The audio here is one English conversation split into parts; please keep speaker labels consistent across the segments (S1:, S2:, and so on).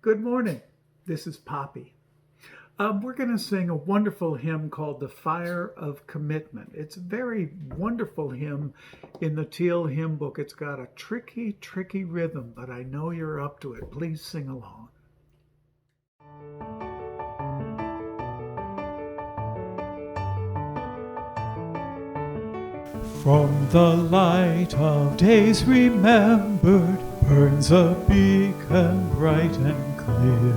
S1: Good morning. This is Poppy. We're going to sing a wonderful hymn called The Fire of Commitment. It's a very wonderful hymn in the Teal hymn book. It's got a tricky, tricky rhythm, but I know you're up to it. Please sing along.
S2: From the light of days remembered burns a beacon bright and clear,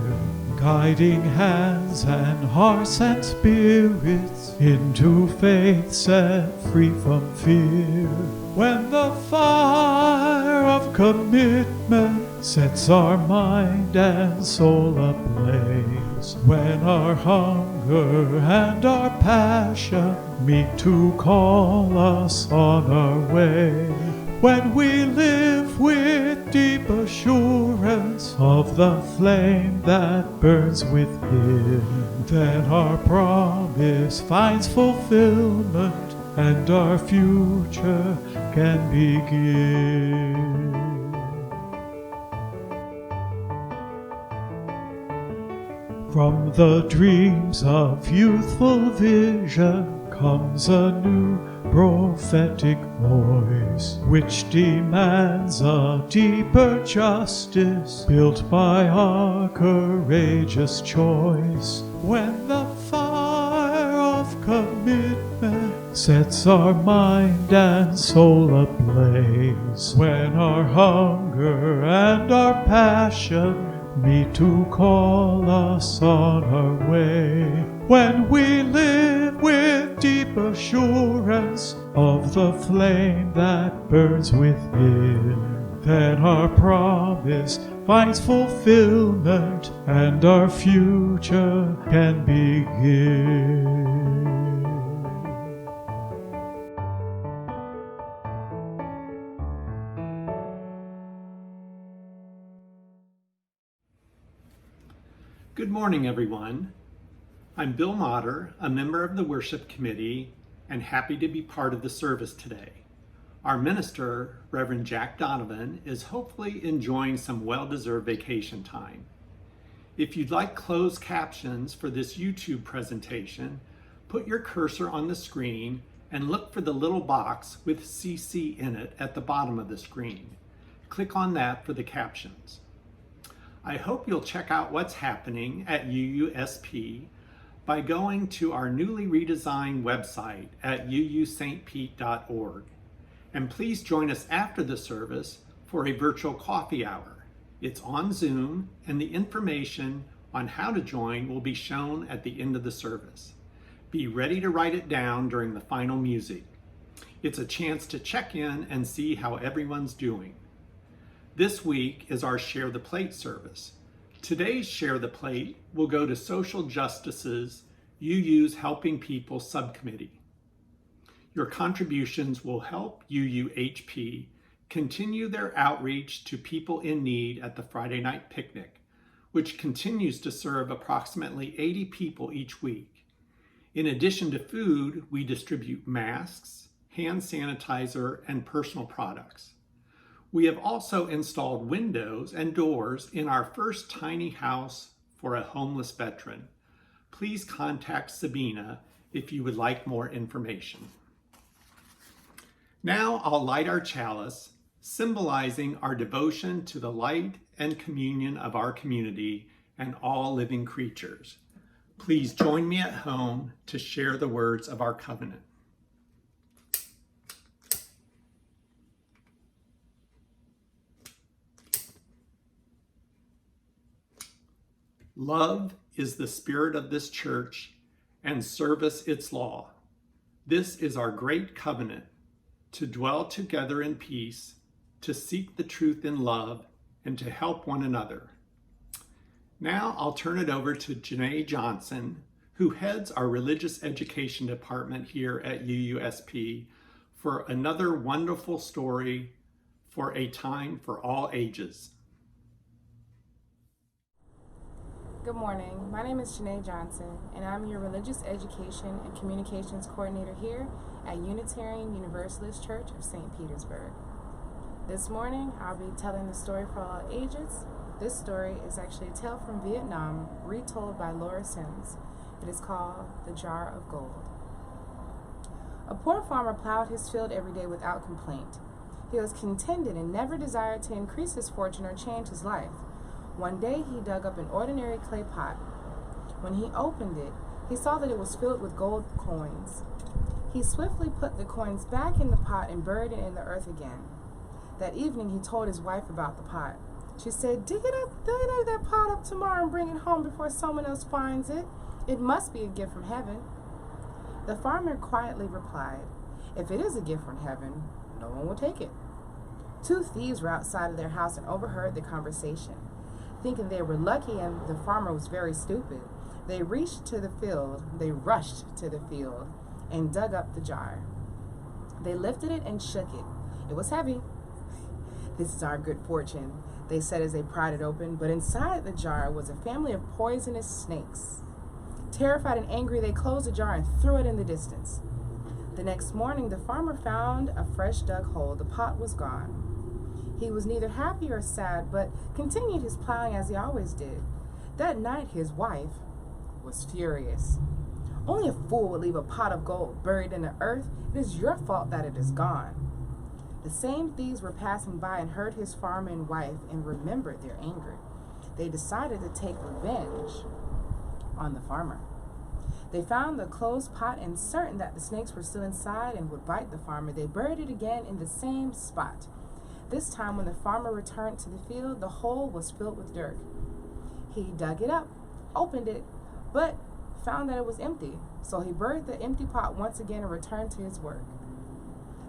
S2: guiding hands and hearts and spirits into faith set free from fear. When the fire of commitment sets our mind and soul ablaze, when our hunger and our passion meet to call us on our way, when we live with deep assurance of the flame that burns within, then our promise finds fulfillment and our future can begin. From the dreams of youthful vision comes a new prophetic voice, which demands a deeper justice built by our courageous choice. When the fire of commitment sets our mind and soul ablaze, when our hunger and our passion meet to call us on our way, when we live with deep assurance of the flame that burns within, then our promise finds fulfillment and our future can begin.
S3: Good morning, everyone. I'm Bill Motter, a member of the worship committee, and happy to be part of the service today. Our minister, Reverend Jack Donovan, is hopefully enjoying some well-deserved vacation time. If you'd like closed captions for this YouTube presentation, put your cursor on the screen and look for the little box with CC in it at the bottom of the screen. Click on that for the captions. I hope you'll check out what's happening at UUSP by going to our newly redesigned website at uustpete.org. And please join us after the service for a virtual coffee hour. It's on Zoom, and the information on how to join will be shown at the end of the service. Be ready to write it down during the final music. It's a chance to check in and see how everyone's doing. This week is our Share the Plate service. Today's Share the Plate will go to Social Justice's UU's Helping People Subcommittee. Your contributions will help UUHP continue their outreach to people in need at the Friday night picnic, which continues to serve approximately 80 people each week. In addition to food, we distribute masks, hand sanitizer, and personal products. We have also installed windows and doors in our first tiny house for a homeless veteran. Please contact Sabina if you would like more information. Now I'll light our chalice, symbolizing our devotion to the light and communion of our community and all living creatures. Please join me at home to share the words of our covenant. Love is the spirit of this church, and service its law. This is our great covenant, to dwell together in peace, to seek the truth in love, and to help one another. Now I'll turn it over to Janae Johnson, who heads our religious education department here at UUSP, for another wonderful story for a time for all ages.
S4: Good morning. My name is Janae Johnson, and I'm your Religious Education and Communications Coordinator here at Unitarian Universalist Church of St. Petersburg. This morning, I'll be telling the story for all ages This story is actually a tale from Vietnam, retold by Laura Sims. It is called The Jar of Gold. A poor farmer plowed his field every day without complaint. He was contented and never desired to increase his fortune or change his life. One day he dug up an ordinary clay pot. When he opened it, he saw that it was filled with gold coins. He swiftly put the coins back in the pot and buried it in the earth again. That evening he told his wife about the pot. She said, dig that pot up tomorrow and bring it home before someone else finds it. It must be a gift from heaven. The farmer quietly replied, if it is a gift from heaven, no one will take it. Two thieves were outside of their house and overheard the conversation. Thinking they were lucky and the farmer was very stupid, they rushed to the field and dug up the jar. They lifted it and shook it. It was heavy. This is our good fortune, they said as they pried it open, but inside the jar was a family of poisonous snakes. Terrified and angry, they closed the jar and threw it in the distance. The next morning, the farmer found a fresh dug hole. The pot was gone. He was neither happy or sad, but continued his plowing as he always did. That night, his wife was furious. Only a fool would leave a pot of gold buried in the earth. It is your fault that it is gone. The same thieves were passing by and heard his farmer and wife and remembered their anger. They decided to take revenge on the farmer. They found the closed pot and certain that the snakes were still inside and would bite the farmer, they buried it again in the same spot. This time when the farmer returned to the field, the hole was filled with dirt. He dug it up, opened it, but found that it was empty. So he buried the empty pot once again and returned to his work.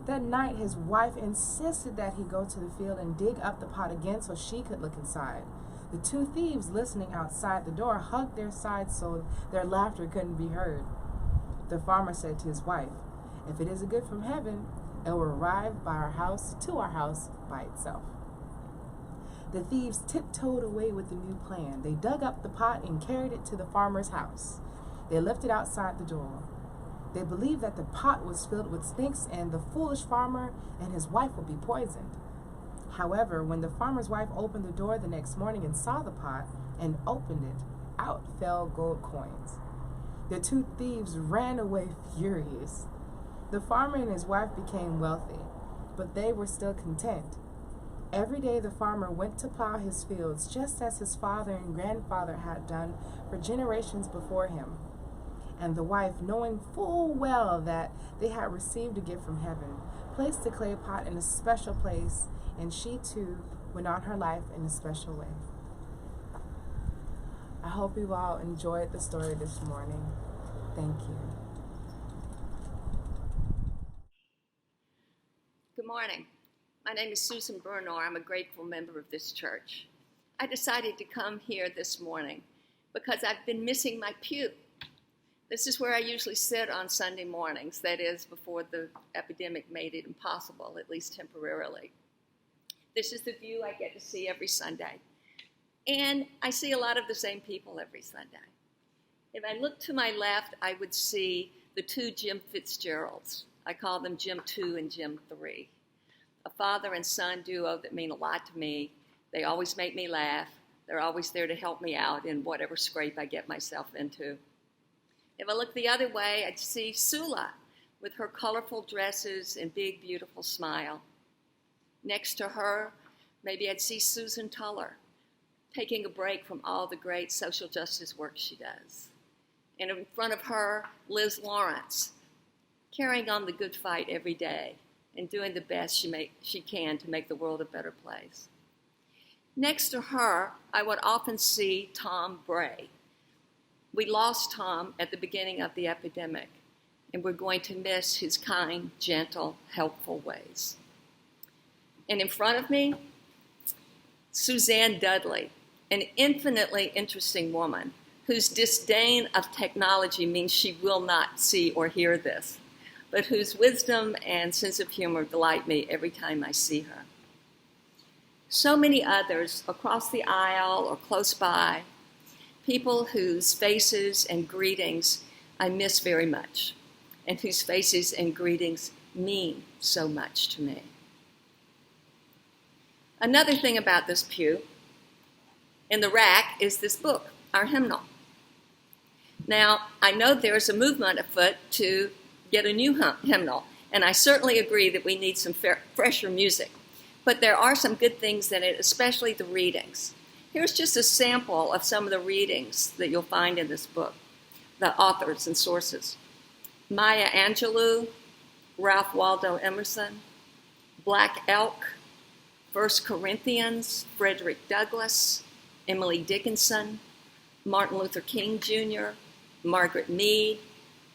S4: That night his wife insisted that he go to the field and dig up the pot again so she could look inside. The two thieves listening outside the door hugged their sides so their laughter couldn't be heard. The farmer said to his wife, if it is a gift from heaven, it will arrive to our house by itself. The thieves tiptoed away with the new plan. They dug up the pot and carried it to the farmer's house. They left it outside the door. They believed that the pot was filled with snakes and the foolish farmer and his wife would be poisoned. However, when the farmer's wife opened the door the next morning and saw the pot and opened it, out fell gold coins. The two thieves ran away furious. The farmer and his wife became wealthy, but they were still content. Every day the farmer went to plow his fields just as his father and grandfather had done for generations before him. And the wife, knowing full well that they had received a gift from heaven, placed the clay pot in a special place, and she too went on her life in a special way. I hope you all enjoyed the story this morning. Thank you.
S5: Good morning. My name is Susan Bernor. I'm a grateful member of this church. I decided to come here this morning because I've been missing my pew. This is where I usually sit on Sunday mornings, that is, before the epidemic made it impossible, at least temporarily. This is the view I get to see every Sunday. And I see a lot of the same people every Sunday. If I look to my left, I would see the two Jim Fitzgeralds. I call them Jim 2 and Jim 3. A father and son duo that mean a lot to me. They always make me laugh. They're always there to help me out in whatever scrape I get myself into. If I look the other way, I'd see Sula with her colorful dresses and big, beautiful smile. Next to her, maybe I'd see Susan Tuller, taking a break from all the great social justice work she does. And in front of her, Liz Lawrence, carrying on the good fight every day and doing the best she can to make the world a better place. Next to her, I would often see Tom Bray. We lost Tom at the beginning of the epidemic, and we're going to miss his kind, gentle, helpful ways. And in front of me, Suzanne Dudley, an infinitely interesting woman whose disdain of technology means she will not see or hear this, but whose wisdom and sense of humor delight me every time I see her. So many others across the aisle or close by, people whose faces and greetings I miss very much, and whose faces and greetings mean so much to me. Another thing about this pew, In the rack is this book, our hymnal. Now, I know there's a movement afoot to get a new hymnal, and I certainly agree that we need some fresher music. But there are some good things in it, especially the readings. Here's just a sample of some of the readings that you'll find in this book, the authors and sources. Maya Angelou, Ralph Waldo Emerson, Black Elk, 1 Corinthians, Frederick Douglass, Emily Dickinson, Martin Luther King Jr., Margaret Mead,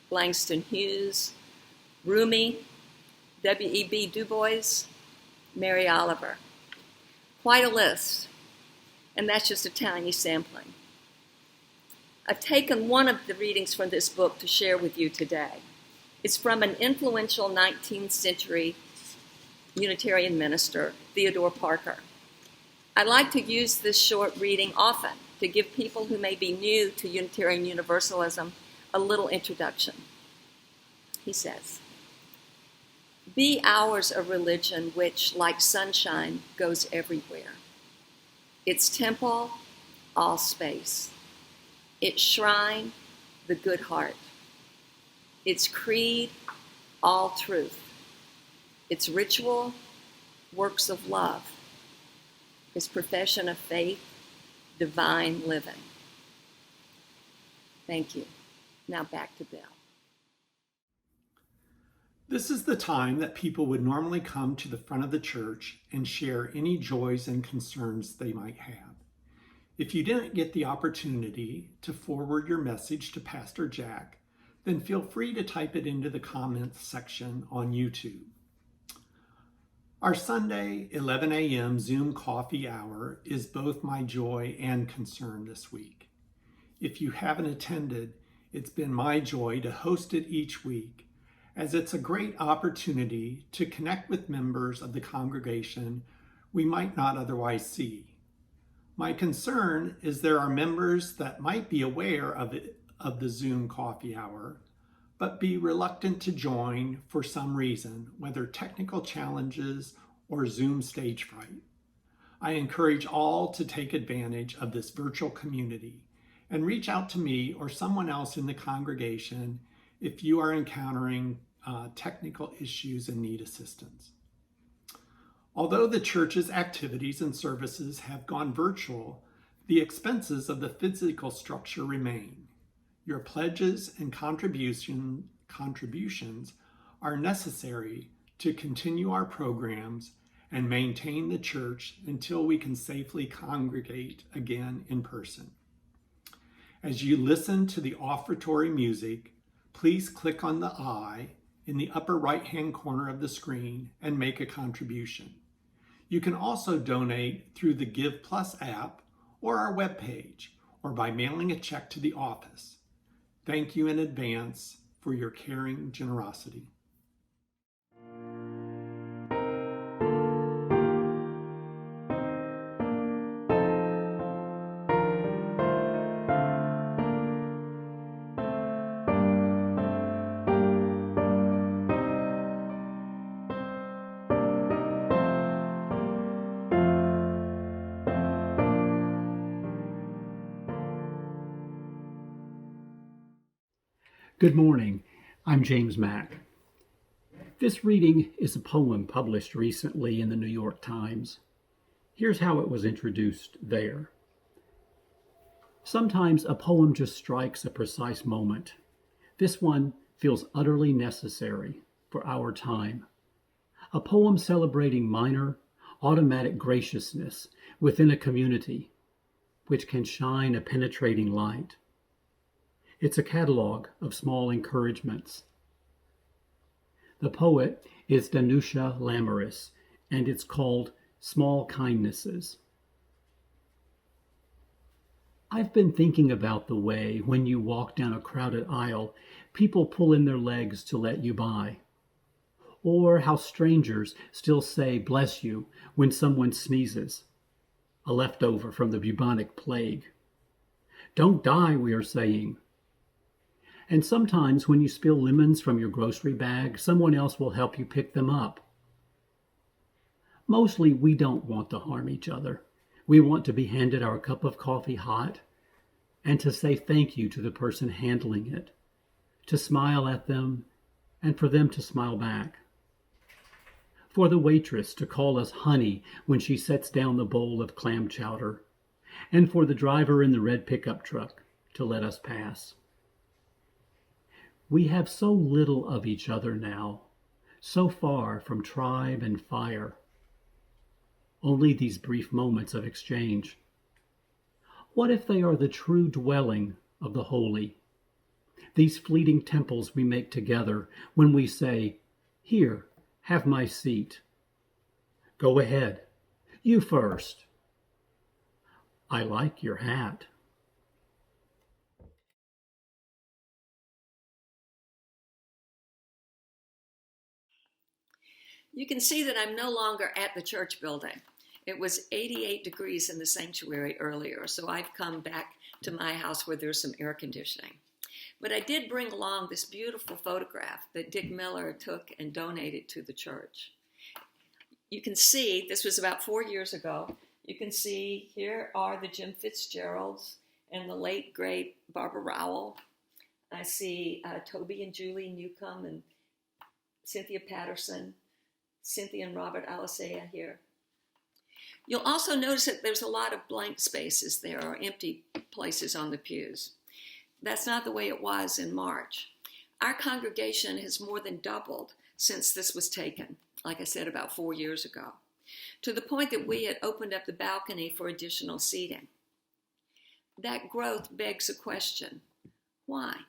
S5: Langston Hughes, Rumi, W.E.B. Du Bois, Mary Oliver. Quite a list, and that's just a tiny sampling. I've taken one of the readings from this book to share with you today. It's from an influential 19th century Unitarian minister, Theodore Parker. I like to use this short reading often to give people who may be new to Unitarian Universalism a little introduction. He says, "Be ours a religion which, like sunshine, goes everywhere. Its temple, all space. Its shrine, the good heart. Its creed, all truth. Its ritual, works of love. Its profession of faith, divine living." Thank you. Now back to Bill.
S3: This is the time that people would normally come to the front of the church and share any joys and concerns they might have. If you didn't get the opportunity to forward your message to Pastor Jack, then feel free to type it into the comments section on YouTube. Our Sunday 11 a.m. Zoom coffee hour is both my joy and concern this week. If you haven't attended, it's been my joy to host it each week, as it's a great opportunity to connect with members of the congregation we might not otherwise see. My concern is there are members that might be aware of the Zoom coffee hour, but be reluctant to join for some reason, whether technical challenges or Zoom stage fright. I encourage all to take advantage of this virtual community and reach out to me or someone else in the congregation if you are encountering technical issues and need assistance. Although the church's activities and services have gone virtual, the expenses of the physical structure remain. Your pledges and contributions are necessary to continue our programs and maintain the church until we can safely congregate again in person. As you listen to the offertory music, please click on the I in the upper right-hand corner of the screen and make a contribution. You can also donate through the Give Plus app or our webpage, or by mailing a check to the office. Thank you in advance for your caring generosity.
S6: Good morning. I'm James Mack. This reading is a poem published recently in the New York Times. Here's how it was introduced there. Sometimes a poem just strikes a precise moment. This one feels utterly necessary for our time. A poem celebrating minor, automatic graciousness within a community which can shine a penetrating light. It's a catalog of small encouragements. The poet is Danusha Lamaris, and it's called Small Kindnesses. I've been thinking about the way when you walk down a crowded aisle, people pull in their legs to let you by. Or how strangers still say bless you when someone sneezes, a leftover from the bubonic plague. Don't die, we are saying. And sometimes when you spill lemons from your grocery bag, someone else will help you pick them up. Mostly we don't want to harm each other. We want to be handed our cup of coffee hot and to say thank you to the person handling it, to smile at them and for them to smile back. For the waitress to call us honey when she sets down the bowl of clam chowder, and for the driver in the red pickup truck to let us pass. We have so little of each other now, so far from tribe and fire. Only these brief moments of exchange. What if they are the true dwelling of the holy? These fleeting temples we make together when we say, "Here, have my seat." Go ahead, you first. I like your hat.
S5: You can see that I'm no longer at the church building. It was 88 degrees in the sanctuary earlier, so I've come back to my house where there's some air conditioning. But I did bring along this beautiful photograph that Dick Miller took and donated to the church. You can see, this was about 4 years ago, you can see here are the Jim Fitzgeralds and the late, great Barbara Rowell. I see Toby and Julie Newcomb and Cynthia Patterson, Cynthia and Robert Alisea here. You'll also notice that there's a lot of blank spaces there, or empty places on the pews. That's not the way it was in March. Our congregation has more than doubled since this was taken, like I said, about 4 years ago, to the point that we had opened up the balcony for additional seating. That growth begs a question. Why?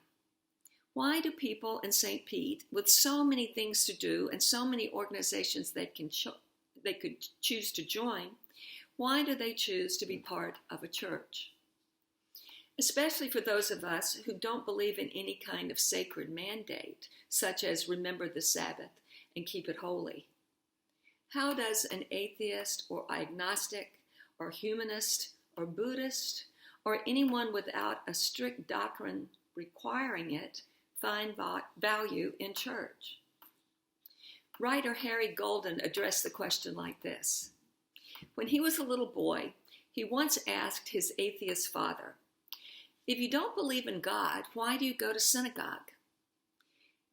S5: Why do people in St. Pete, with so many things to do and so many organizations they could choose to join, why do they choose to be part of a church? Especially for those of us who don't believe in any kind of sacred mandate, such as remember the Sabbath and keep it holy. How does an atheist or agnostic or humanist or Buddhist or anyone without a strict doctrine requiring it find value in church? Writer Harry Golden addressed the question like this. When he was a little boy, he once asked his atheist father, "If you don't believe in God, why do you go to synagogue?"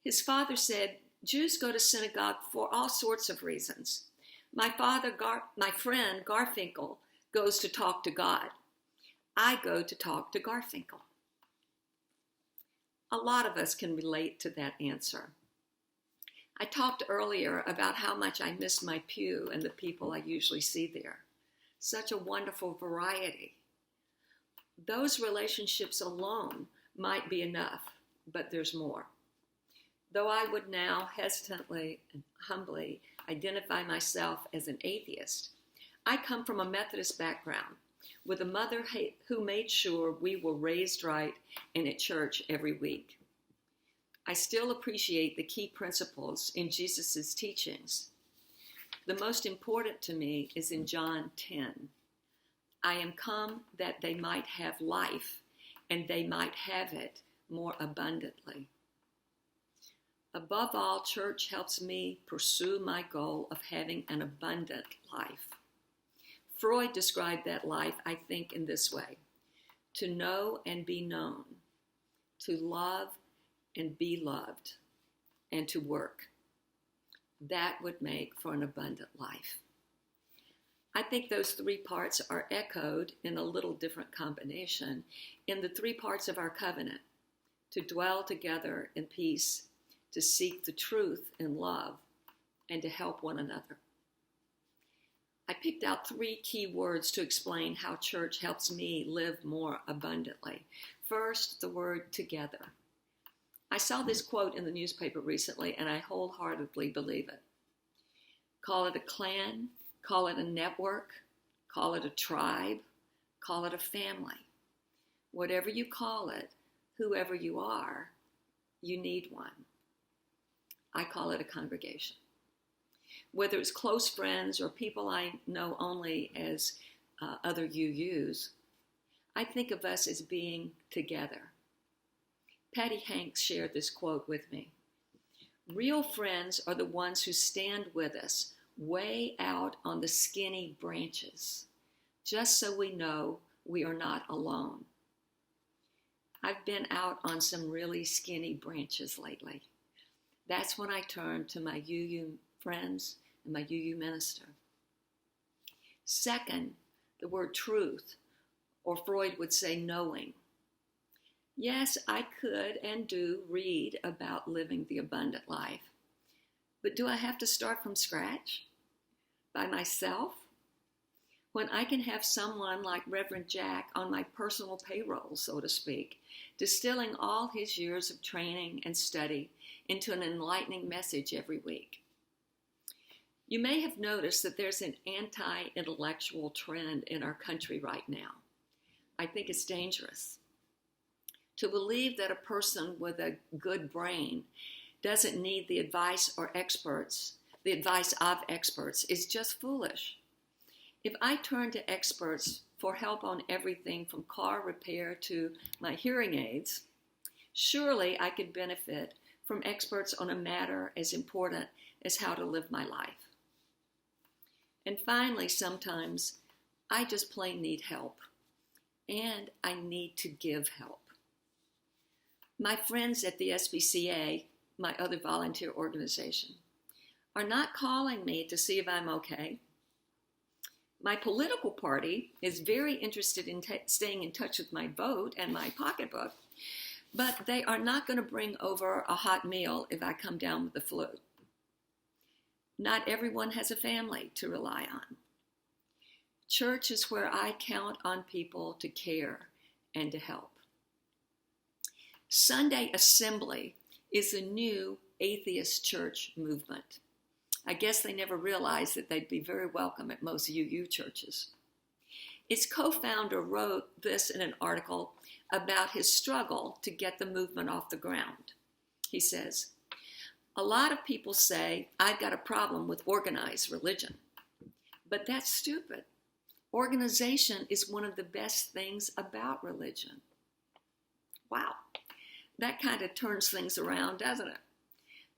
S5: His father said, "Jews go to synagogue for all sorts of reasons. My friend Garfinkel goes to talk to God. I go to talk to Garfinkel." A lot of us can relate to that answer. I talked earlier about how much I miss my pew and the people I usually see there. Such a wonderful variety. Those relationships alone might be enough, but there's more. Though I would now hesitantly and humbly identify myself as an atheist, I come from a Methodist background with a mother who made sure we were raised right and at church every week. I still appreciate the key principles in Jesus' teachings. The most important to me is in John 10. I am come that they might have life, and they might have it more abundantly. Above all, church helps me pursue my goal of having an abundant life. Freud described that life, I think, in this way: to know and be known, to love and be loved, and to work. That would make for an abundant life. I think those three parts are echoed in a little different combination in the three parts of our covenant: to dwell together in peace, to seek the truth in love, and to help one another. I picked out three key words to explain how church helps me live more abundantly. First, the word together. I saw this quote in the newspaper recently, and I wholeheartedly believe it. Call it a clan, call it a network, call it a tribe, call it a family. Whatever you call it, whoever you are, you need one. I call it a congregation. Whether it's close friends or people I know only as other UUs, I think of us as being together. Patty Hanks shared this quote with me. Real friends are the ones who stand with us way out on the skinny branches, just so we know we are not alone. I've been out on some really skinny branches lately. That's when I turn to my UU friends and my UU minister. Second, the word truth, or Freud would say knowing. Yes, I could and do read about living the abundant life, but do I have to start from scratch? By myself? When I can have someone like Reverend Jack on my personal payroll, so to speak, distilling all his years of training and study into an enlightening message every week. You may have noticed that there's an anti-intellectual trend in our country right now. I think it's dangerous. To believe that a person with a good brain doesn't need the advice of experts is just foolish. If I turn to experts for help on everything from car repair to my hearing aids, surely I could benefit from experts on a matter as important as how to live my life. And finally, sometimes I just plain need help, and I need to give help. My friends at the SBCA, my other volunteer organization, are not calling me to see if I'm okay. My political party is very interested in staying in touch with my vote and my pocketbook, but they are not going to bring over a hot meal if I come down with the flu. Not everyone has a family to rely on. Church is where I count on people to care and to help. Sunday Assembly is a new atheist church movement. I guess they never realized that they'd be very welcome at most UU churches. Its co-founder wrote this in an article about his struggle to get the movement off the ground. He says, "A lot of people say I've got a problem with organized religion, but that's stupid. Organization is one of the best things about religion." Wow, that kind of turns things around, doesn't it?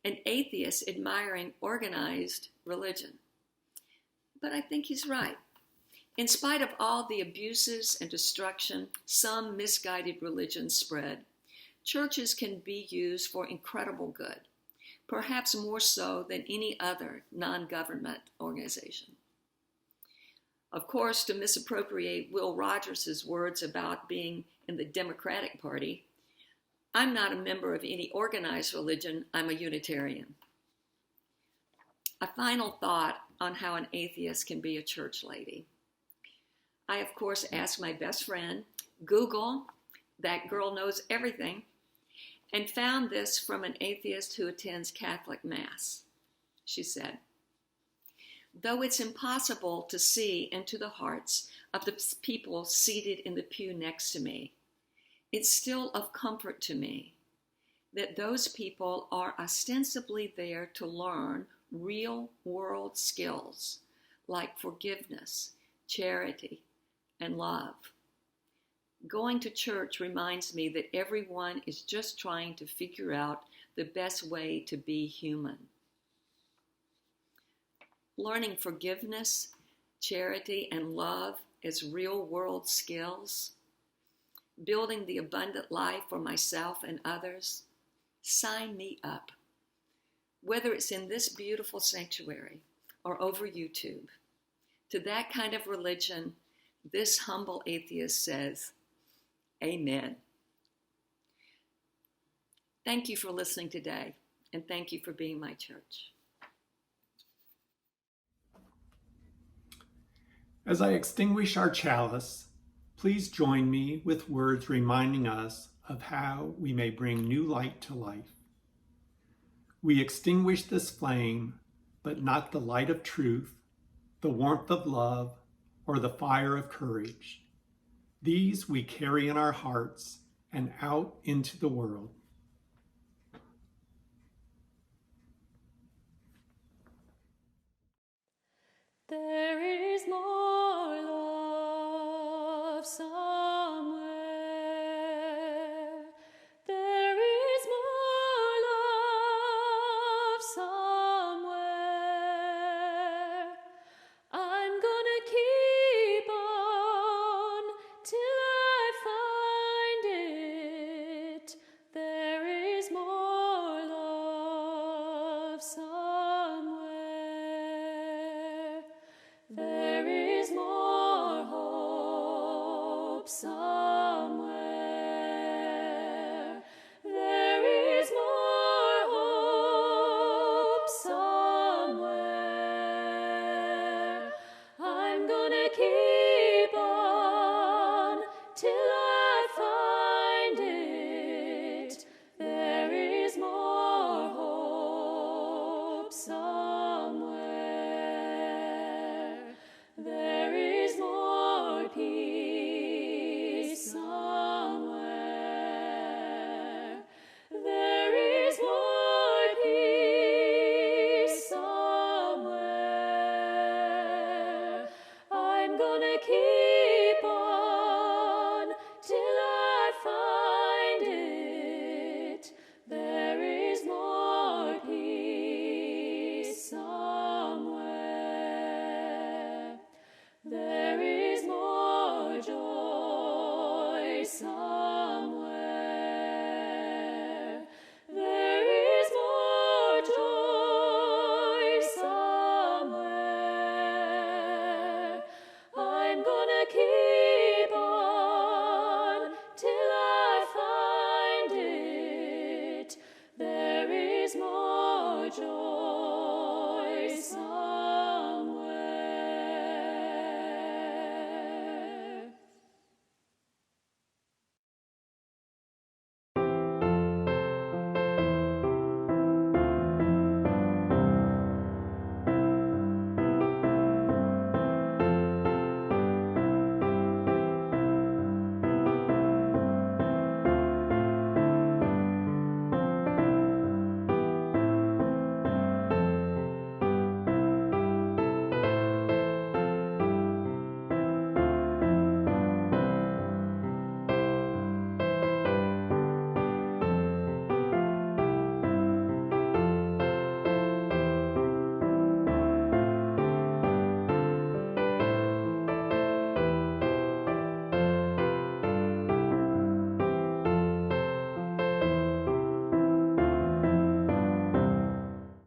S5: An atheist admiring organized religion. But I think he's right. In spite of all the abuses and destruction some misguided religions spread, churches can be used for incredible good, perhaps more so than any other non-government organization. Of course, to misappropriate Will Rogers' words about being in the Democratic Party, I'm not a member of any organized religion, I'm a Unitarian. A final thought on how an atheist can be a church lady. I, of course, asked my best friend, Google, that girl knows everything, and found this from an atheist who attends Catholic Mass. She said, "Though it's impossible to see into the hearts of the people seated in the pew next to me, it's still of comfort to me that those people are ostensibly there to learn real world skills like forgiveness, charity, and love. Going to church reminds me that everyone is just trying to figure out the best way to be human. Learning forgiveness, charity, and love as real world skills, building the abundant life for myself and others, sign me up. Whether it's in this beautiful sanctuary or over YouTube, to that kind of religion, this humble atheist says, Amen." Thank you for listening today, and thank you for being my church.
S3: As I extinguish our chalice, please join me with words reminding us of how we may bring new light to life. We extinguish this flame, but not the light of truth, the warmth of love, or the fire of courage. These we carry in our hearts and out into the world.
S7: There is more love somewhere. There is more love somewhere. I'm gonna keep on song.